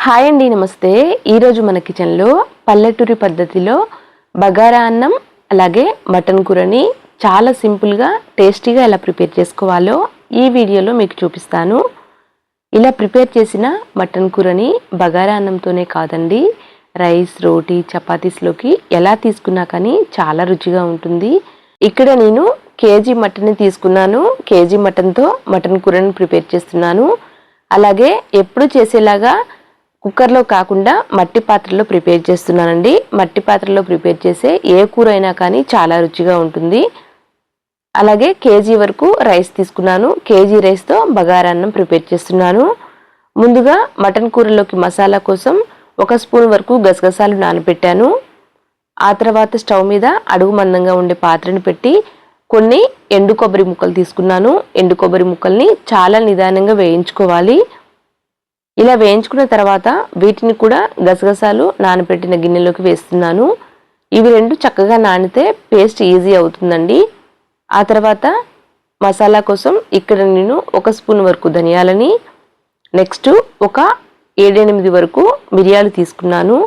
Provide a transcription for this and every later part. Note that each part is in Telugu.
హాయ్ అండి, నమస్తే. ఈరోజు మన కిచెన్లో పల్లెటూరి పద్ధతిలో బగారా అన్నం అలాగే మటన్ కూరని చాలా సింపుల్గా టేస్టీగా ఎలా ప్రిపేర్ చేసుకోవాలో ఈ వీడియోలో మీకు చూపిస్తాను. ఇలా ప్రిపేర్ చేసిన మటన్ కూరని బగారా అన్నంతోనే కాదండి, రైస్, రోటీ, చపాతీస్లోకి ఎలా తీసుకున్నా కానీ చాలా రుచిగా ఉంటుంది. ఇక్కడ నేను కేజీ మటన్ని తీసుకున్నాను. కేజీ మటన్తో మటన్ కూరని ప్రిపేర్ చేస్తున్నాను. అలాగే ఎప్పుడు చేసేలాగా కుక్కర్లో కాకుండా మట్టి పాత్రలో ప్రిపేర్ చేస్తున్నానండి. మట్టి పాత్రలో ప్రిపేర్ చేసే ఏ కూర అయినా కానీ చాలా రుచిగా ఉంటుంది. అలాగే కేజీ వరకు రైస్ తీసుకున్నాను. కేజీ రైస్తో బగారా అన్నం ప్రిపేర్ చేస్తున్నాను. ముందుగా మటన్ కూరలోకి మసాలా కోసం 1 స్పూన్ వరకు గసగసాలు నానబెట్టాను. ఆ తర్వాత స్టవ్ మీద అడుగు మందంగా ఉండే పాత్రను పెట్టి కొన్ని ఎండు కొబ్బరి ముక్కలు తీసుకున్నాను. ఎండు కొబ్బరి ముక్కల్ని చాలా నిదానంగా వేయించుకోవాలి. ఇలా వేయించుకున్న తర్వాత వీటిని కూడా గసగసాలు నానబెట్టిన గిన్నెలోకి వేస్తున్నాను. ఇవి రెండు చక్కగా నానితే పేస్ట్ ఈజీ అవుతుందండి. ఆ తర్వాత మసాలా కోసం ఇక్కడ నేను 1 స్పూన్ వరకు ధనియాలని, నెక్స్ట్ ఒక 7-8 వరకు మిరియాలు తీసుకున్నాను.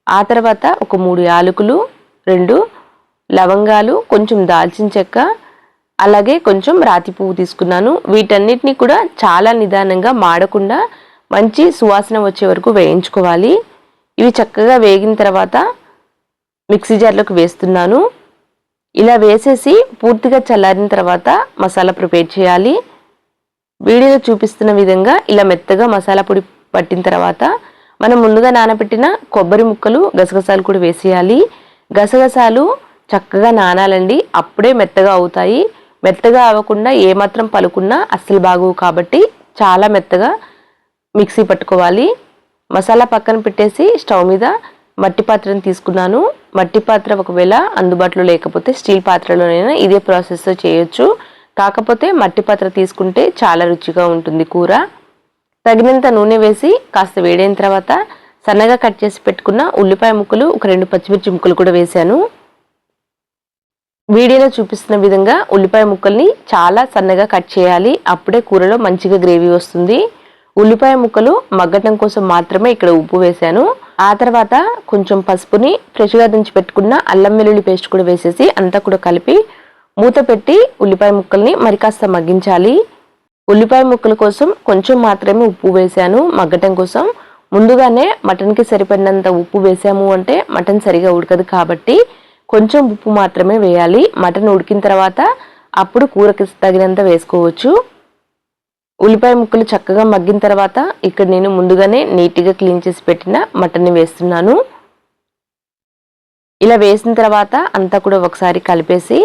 ఆ తర్వాత ఒక 3 యాలకులు, 2 లవంగాలు, కొంచెం దాల్చిన చెక్క, అలాగే కొంచెం రాతి పువ్వు తీసుకున్నాను. వీటన్నిటిని కూడా చాలా నిదానంగా మాడకుండా మంచి సువాసన వచ్చే వరకు వేయించుకోవాలి. ఇవి చక్కగా వేగిన తర్వాత మిక్సీ జార్లోకి వేస్తున్నాను. ఇలా వేసేసి పూర్తిగా చల్లారిన తర్వాత మసాలా ప్రిపేర్ చేయాలి. వీడియోలో చూపిస్తున్న విధంగా ఇలా మెత్తగా మసాలా పొడి పట్టిన తర్వాత మనం ముందుగా నానబెట్టిన కొబ్బరి ముక్కలు, గసగసాలు కూడా వేసేయాలి. గసగసాలు చక్కగా నానాలండి, అప్పుడే మెత్తగా అవుతాయి. మెత్తగా అవ్వకుండా ఏమాత్రం పలుకున్నా అస్సలు బాగోవు కాబట్టి చాలా మెత్తగా మిక్సీ పట్టుకోవాలి. మసాలా పక్కన పెట్టేసి స్టవ్ మీద మట్టి పాత్రను తీసుకున్నాను. మట్టి పాత్ర ఒకవేళ అందుబాటులో లేకపోతే స్టీల్ పాత్రలోనైనా ఇదే ప్రాసెస్తో చేయొచ్చు. కాకపోతే మట్టి పాత్ర తీసుకుంటే చాలా రుచిగా ఉంటుంది కూర. తగినంత నూనె వేసి కాస్త వేడైన తర్వాత సన్నగా కట్ చేసి పెట్టుకున్న ఉల్లిపాయ ముక్కలు, ఒక 2 పచ్చిమిర్చి ముక్కలు కూడా వేశాను. వీడియోలో చూపిస్తున్న విధంగా ఉల్లిపాయ ముక్కల్ని చాలా సన్నగా కట్ చేయాలి. అప్పుడే కూరలో మంచిగా గ్రేవీ వస్తుంది. ఉల్లిపాయ ముక్కలు మగ్గటం కోసం మాత్రమే ఇక్కడ ఉప్పు వేశాను. ఆ తర్వాత కొంచెం పసుపుని, ఫ్రెష్గా దంచి పెట్టుకున్న అల్లం వెల్లుల్లి పేస్ట్ కూడా వేసేసి అంతా కూడా కలిపి మూత పెట్టి ఉల్లిపాయ ముక్కల్ని మరి కాస్త మగ్గించాలి. ఉల్లిపాయ ముక్కల కోసం కొంచెం మాత్రమే ఉప్పు వేశాను మగ్గటం కోసం. ముందుగానే మటన్కి సరిపడినంత ఉప్పు వేసాము అంటే మటన్ సరిగా ఉడకదు కాబట్టి కొంచెం ఉప్పు మాత్రమే వేయాలి. మటన్ ఉడికిన తర్వాత అప్పుడు కూరకి తగినంత వేసుకోవచ్చు. ఉల్లిపాయ ముక్కలు చక్కగా మగ్గిన తర్వాత ఇక్కడ నేను ముందుగానే నీట్గా క్లీన్ చేసి పెట్టిన మటన్ని వేస్తున్నాను. ఇలా వేసిన తర్వాత అంతా కూడా ఒకసారి కలిపేసి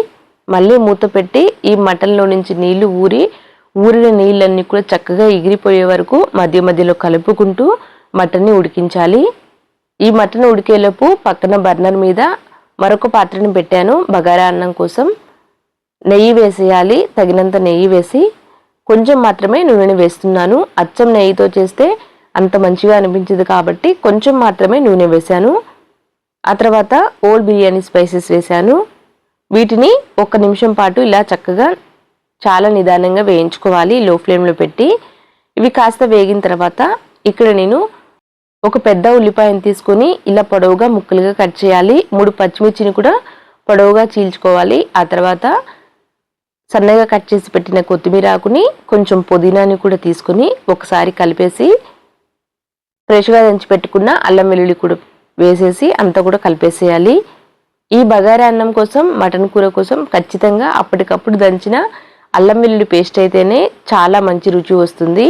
మళ్ళీ మూత పెట్టి ఈ మటన్లో నుంచి నీళ్లు ఊరిన నీళ్ళన్నీ కూడా చక్కగా ఎగిరిపోయే వరకు మధ్య మధ్యలో కలుపుకుంటూ మటన్ని ఉడికించాలి. ఈ మటన్ ఉడికేలోపు పక్కన బర్నర్ మీద మరొక పాత్రను పెట్టాను బగారా అన్నం కోసం. నెయ్యి వేసేయాలి. తగినంత నెయ్యి వేసి కొంచెం మాత్రమే నూనెని వేస్తున్నాను. అచ్చం నెయ్యితో చేస్తే అంత మంచిగా అనిపించదు కాబట్టి కొంచెం మాత్రమే నూనె వేశాను. ఆ తర్వాత ఓల్ బిర్యానీ స్పైసెస్ వేశాను. వీటిని 1 నిమిషం పాటు ఇలా చక్కగా చాలా నిదానంగా వేయించుకోవాలి లో ఫ్లేమ్లో పెట్టి. ఇవి కాస్త వేగిన తర్వాత ఇక్కడ నేను ఒక పెద్ద ఉల్లిపాయను తీసుకొని ఇలా పొడవుగా ముక్కలుగా కట్ చేయాలి. 3 పచ్చిమిర్చిని కూడా పొడవుగా చీల్చుకోవాలి. ఆ తర్వాత సన్నగా కట్ చేసి పెట్టిన కొత్తిమీర ఆకుని, కొంచెం పుదీనాని కూడా తీసుకుని ఒకసారి కలిపేసి ఫ్రెష్గా దంచి పెట్టుకున్న అల్లం వెల్లుల్లి కూడా వేసేసి అంతా కూడా కలిపేసేయాలి. ఈ బగారా అన్నం కోసం, మటన్ కూర కోసం ఖచ్చితంగా అప్పటికప్పుడు దంచిన అల్లం వెల్లుల్లి పేస్ట్ అయితేనే చాలా మంచి రుచి వస్తుంది.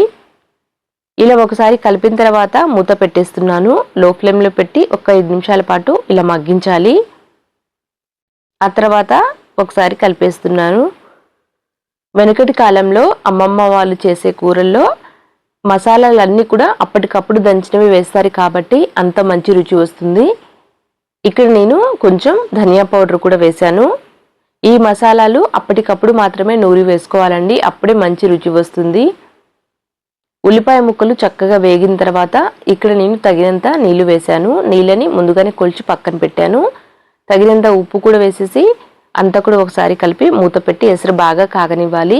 ఇలా ఒకసారి కలిపిన తర్వాత మూత పెట్టేస్తున్నాను. లో ఫ్లేమ్లో పెట్టి ఒక 5 నిమిషాల పాటు ఇలా మగ్గించాలి. ఆ తర్వాత ఒకసారి కలిపేస్తున్నాను. వెనకటి కాలంలో అమ్మమ్మ వాళ్ళు చేసే కూరల్లో మసాలాలన్నీ కూడా అప్పటికప్పుడు దంచినవి వేస్తారు కాబట్టి అంత మంచి రుచి వస్తుంది. ఇక్కడ నేను కొంచెం ధనియా పౌడర్ కూడా వేశాను. ఈ మసాలాలు అప్పటికప్పుడు మాత్రమే నూరి వేసుకోవాలండి, అప్పుడే మంచి రుచి వస్తుంది. ఉల్లిపాయ ముక్కలు చక్కగా వేగిన తర్వాత ఇక్కడ నేను తగినంత నీళ్లు వేశాను. నీళ్ళని ముందుగానే కొలిచి పక్కన పెట్టాను. తగినంత ఉప్పు కూడా వేసేసి అంతా కూడా ఒకసారి కలిపి మూత పెట్టి ఎసరు బాగా కాగనివ్వాలి.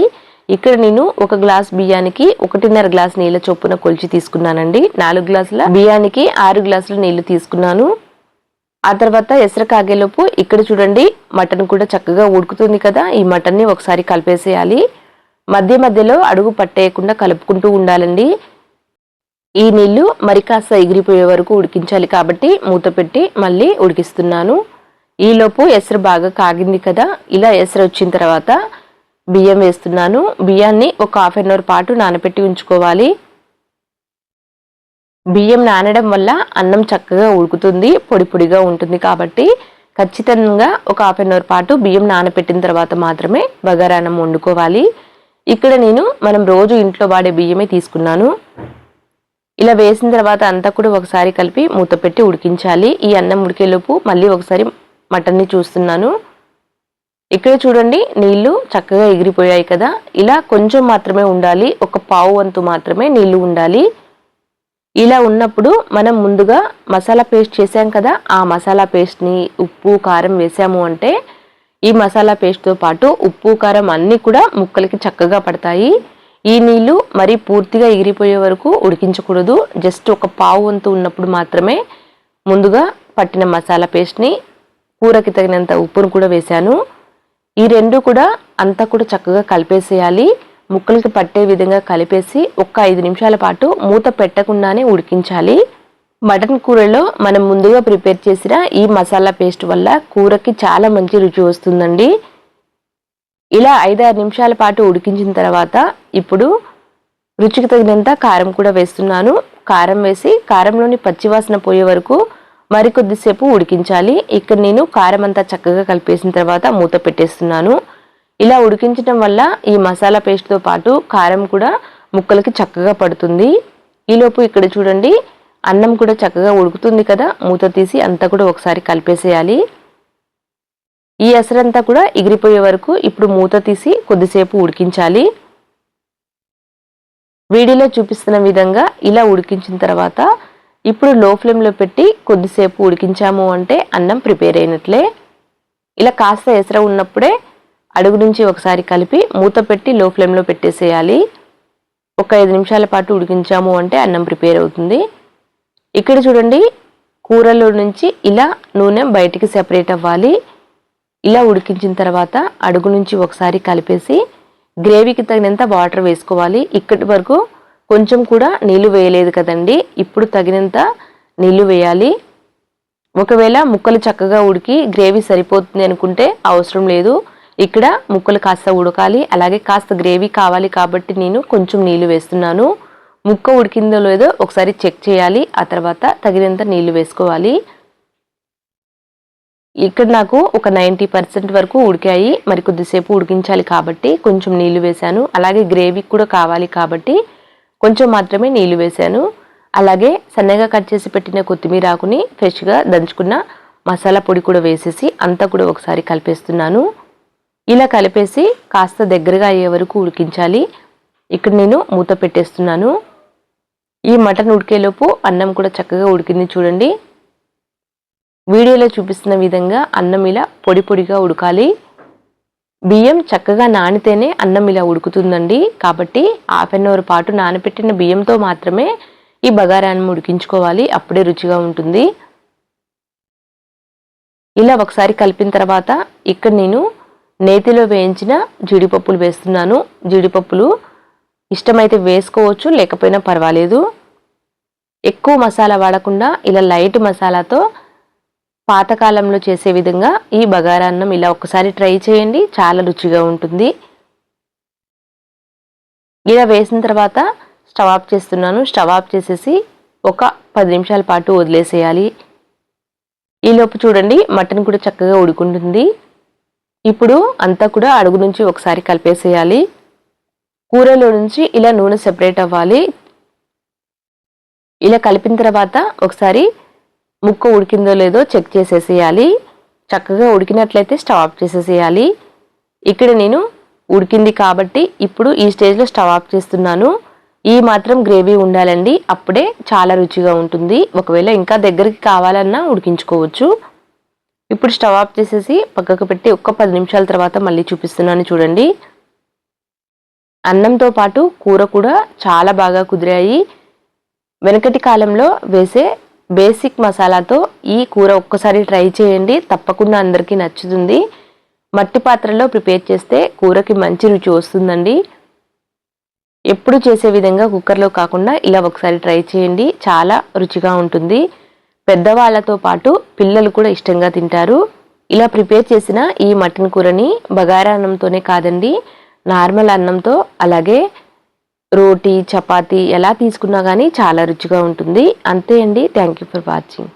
ఇక్కడ నేను 1 గ్లాస్ బియ్యానికి 1.5 గ్లాస్ నీళ్ళ చొప్పున కొలిచి తీసుకున్నానండి. 4 గ్లాసుల బియ్యానికి 6 గ్లాసుల నీళ్లు తీసుకున్నాను. ఆ తర్వాత ఎసరు కాగేలోపు ఇక్కడ చూడండి మటన్ కూడా చక్కగా ఉడుకుతుంది కదా. ఈ మటన్ని ఒకసారి కలిపేసేయాలి. మధ్య మధ్యలో అడుగు పట్టేయకుండా కలుపుకుంటూ ఉండాలండి. ఈ నీళ్లు మరి కాస్త ఎగిరిపోయే వరకు ఉడికించాలి కాబట్టి మూత పెట్టి మళ్ళీ ఉడికిస్తున్నాను. ఈలోపు ఎసరు బాగా కాగింది కదా. ఇలా ఎసరు వచ్చిన తర్వాత బియ్యం వేస్తున్నాను. బియ్యాన్ని ఒక హాఫ్ అన్ అవర్ పాటు నానబెట్టి ఉంచుకోవాలి. బియ్యం నానడం వల్ల అన్నం చక్కగా ఉడుకుతుంది, పొడి పొడిగా ఉంటుంది కాబట్టి ఖచ్చితంగా ఒక హాఫ్ అన్ అవర్ పాటు బియ్యం నానబెట్టిన తర్వాత మాత్రమే బగారా అన్నం వండుకోవాలి. ఇక్కడ నేను మనం రోజు ఇంట్లో వాడే బియ్యమే తీసుకున్నాను. ఇలా వేసిన తర్వాత అంతా కూడా ఒకసారి కలిపి మూత పెట్టి ఉడికించాలి. ఈ అన్నం ఉడికేలోపు మళ్ళీ ఒకసారి మటన్ని చూస్తున్నాను. ఇక్కడ చూడండి నీళ్లు చక్కగా ఎగిరిపోయాయి కదా. ఇలా కొంచెం మాత్రమే ఉండాలి, ఒక పావు వంతు మాత్రమే నీళ్లు ఉండాలి. ఇలా ఉన్నప్పుడు మనం ముందుగా మసాలా పేస్ట్ చేసాం కదా, ఆ మసాలా పేస్ట్ని ఉప్పు కారం వేసాము అంటే ఈ మసాలా పేస్ట్తో పాటు ఉప్పు కారం అన్నీ కూడా ముక్కలకి చక్కగా పడతాయి. ఈ నీళ్లు మరి పూర్తిగా ఎగిరిపోయే వరకు ఉడికించకూడదు. జస్ట్ ఒక పావు వంతు ఉన్నప్పుడు మాత్రమే ముందుగా పట్టిన మసాలా పేస్ట్ని, కూరకి తగినంత ఉప్పును కూడా వేశాను. ఈ రెండు కూడా అంతా కూడా చక్కగా కలిపేసేయాలి. ముక్కలకి పట్టే విధంగా కలిపేసి ఒక 5 నిమిషాల పాటు మూత పెట్టకుండానే ఉడికించాలి. మటన్ కూరలో మనం ముందుగా ప్రిపేర్ చేసిన ఈ మసాలా పేస్ట్ వల్ల కూరకి చాలా మంచి రుచి వస్తుందండి. ఇలా 5-6 నిమిషాల పాటు ఉడికించిన తర్వాత ఇప్పుడు రుచికి తగినంత కారం కూడా వేస్తున్నాను. కారం వేసి కారంలోని పచ్చివాసన పోయే వరకు మరికొద్దిసేపు ఉడికించాలి. ఇక్కడ నేను కారం అంతా చక్కగా కలిపేసిన తర్వాత మూత పెట్టేస్తున్నాను. ఇలా ఉడికించడం వల్ల ఈ మసాలా పేస్ట్తో పాటు కారం కూడా ముక్కలకి చక్కగా పడుతుంది. ఈలోపు ఇక్కడ చూడండి అన్నం కూడా చక్కగా ఉడుకుతుంది కదా. మూత తీసి అంతా కూడా ఒకసారి కలిపేసేయాలి. ఈ ఎసరంతా కూడా ఎగిరిపోయే వరకు ఇప్పుడు మూత తీసి కొద్దిసేపు ఉడికించాలి. వీడియోలో చూపిస్తున్న విధంగా ఇలా ఉడికించిన తర్వాత ఇప్పుడు లో ఫ్లేమ్లో పెట్టి కొద్దిసేపు ఉడికించాము అంటే అన్నం ప్రిపేర్ అయినట్లే. ఇలా కాస్త ఎసర ఉన్నప్పుడే అడుగు నుంచి ఒకసారి కలిపి మూత పెట్టి లో ఫ్లేమ్లో పెట్టేసేయాలి. ఒక 5 నిమిషాల పాటు ఉడికించాము అంటే అన్నం ప్రిపేర్ అవుతుంది. ఇక్కడ చూడండి కూరలో నుంచి ఇలా నూనె బయటికి సెపరేట్ అవ్వాలి. ఇలా ఉడికించిన తర్వాత అడుగు నుంచి ఒకసారి కలిపేసి గ్రేవీకి తగినంత వాటర్ వేసుకోవాలి. ఇక్కడి వరకు కొంచెం కూడా నీళ్లు వేయలేదు కదండి, ఇప్పుడు తగినంత నీళ్లు వేయాలి. ఒకవేళ ముక్కలు చక్కగా ఉడికి గ్రేవీ సరిపోతుంది అనుకుంటే అవసరం లేదు. ఇక్కడ ముక్కలు కాస్త ఉడకాలి, అలాగే కాస్త గ్రేవీ కావాలి కాబట్టి నేను కొంచెం నీళ్లు వేస్తున్నాను. ముక్క ఉడికిందో లేదో ఒకసారి చెక్ చేయాలి. ఆ తర్వాత తగినంత నీళ్లు వేసుకోవాలి. ఇక్కడ నాకు ఒక 90% వరకు ఉడికాయి. మరి కొద్దిసేపు ఉడికించాలి కాబట్టి కొంచెం నీళ్లు వేశాను. అలాగే గ్రేవీ కూడా కావాలి కాబట్టి కొంచెం మాత్రమే నీళ్లు వేశాను. అలాగే సన్నగా కట్ చేసి పెట్టిన కొత్తిమీర ఆకుని ఫ్రెష్గా దంచుకున్న మసాలా పొడి కూడా వేసేసి అంతా కూడా ఒకసారి కలిపేస్తున్నాను. ఇలా కలిపేసి కాస్త దగ్గరగా అయ్యే వరకు ఉడికించాలి. ఇక్కడ నేను మూత పెట్టేస్తున్నాను. ఈ మటన్ ఉడికేలోపు అన్నం కూడా చక్కగా ఉడికింది చూడండి. వీడియోలో చూపిస్తున్న విధంగా అన్నం ఇలా పొడి పొడిగా ఉడకాలి. బియ్యం చక్కగా నానితేనే అన్నం ఇలా ఉడుకుతుందండి. కాబట్టి హాఫ్ అన్ అవర్ పాటు నానబెట్టిన బియ్యంతో మాత్రమే ఈ బగారా అన్నం ఉడికించుకోవాలి, అప్పుడే రుచిగా ఉంటుంది. ఇలా ఒకసారి కలిపిన తర్వాత ఇక్కడ నేను నేతిలో వేయించిన జీడిపప్పులు వేస్తున్నాను. జీడిపప్పులు ఇష్టమైతే వేసుకోవచ్చు, లేకపోయినా పర్వాలేదు. ఎక్కువ మసాలా వాడకుండా ఇలా లైట్ మసాలాతో పాతకాలంలో చేసే విధంగా ఈ బగారా అన్నం ఇలా ఒకసారి ట్రై చేయండి, చాలా రుచిగా ఉంటుంది. ఇలా వేసిన తర్వాత స్టవ్ ఆఫ్ చేస్తున్నాను. స్టవ్ ఆఫ్ చేసేసి ఒక 10 నిమిషాల పాటు వదిలేసేయాలి. ఈలోపు చూడండి మటన్ కూడా చక్కగా ఉడుకుంటుంది. ఇప్పుడు అంతా కూడా అడుగు నుంచి ఒకసారి కలిపేసేయాలి. కూరలో నుంచి ఇలా నూనె సెపరేట్ అవ్వాలి. ఇలా కలిపిన తర్వాత ఒకసారి ముక్క ఉడికిందో లేదో చెక్ చేసేసేయాలి. చక్కగా ఉడికినట్లయితే స్టవ్ ఆఫ్ చేసేసేయాలి. ఇక్కడ నేను ఉడికింది కాబట్టి ఇప్పుడు ఈ స్టేజ్లో స్టవ్ ఆఫ్ చేస్తున్నాను. ఈ మాత్రం గ్రేవీ ఉండాలండి, అప్పుడే చాలా రుచిగా ఉంటుంది. ఒకవేళ ఇంకా దగ్గరికి కావాలన్నా ఉడికించుకోవచ్చు. ఇప్పుడు స్టవ్ ఆఫ్ చేసేసి పక్కకు పెట్టి ఒక 10 నిమిషాల తర్వాత మళ్ళీ చూపిస్తున్నాను చూడండి. అన్నంతో పాటు కూర కూడా చాలా బాగా కుదిరాయి. వెనకటి కాలంలో వేసే బేసిక్ మసాలాతో ఈ కూర ఒక్కసారి ట్రై చేయండి, తప్పకుండా అందరికీ నచ్చుతుంది. మట్టి పాత్రలో ప్రిపేర్ చేస్తే కూరకి మంచి రుచి వస్తుందండి. ఎప్పుడు చేసే విధంగా కుక్కర్లో కాకుండా ఇలా ఒకసారి ట్రై చేయండి, చాలా రుచిగా ఉంటుంది. పెద్దవాళ్ళతో పాటు పిల్లలు కూడా ఇష్టంగా తింటారు. ఇలా ప్రిపేర్ చేసిన ఈ మటన్ కూరని బగారా అన్నంతోనే కాదండి, నార్మల్ అన్నంతో అలాగే రోటీ చపాతీ ఎలా తీసుకున్నా కానీ చాలా రుచిగా ఉంటుంది. అంతే అండి. Thank you for watching.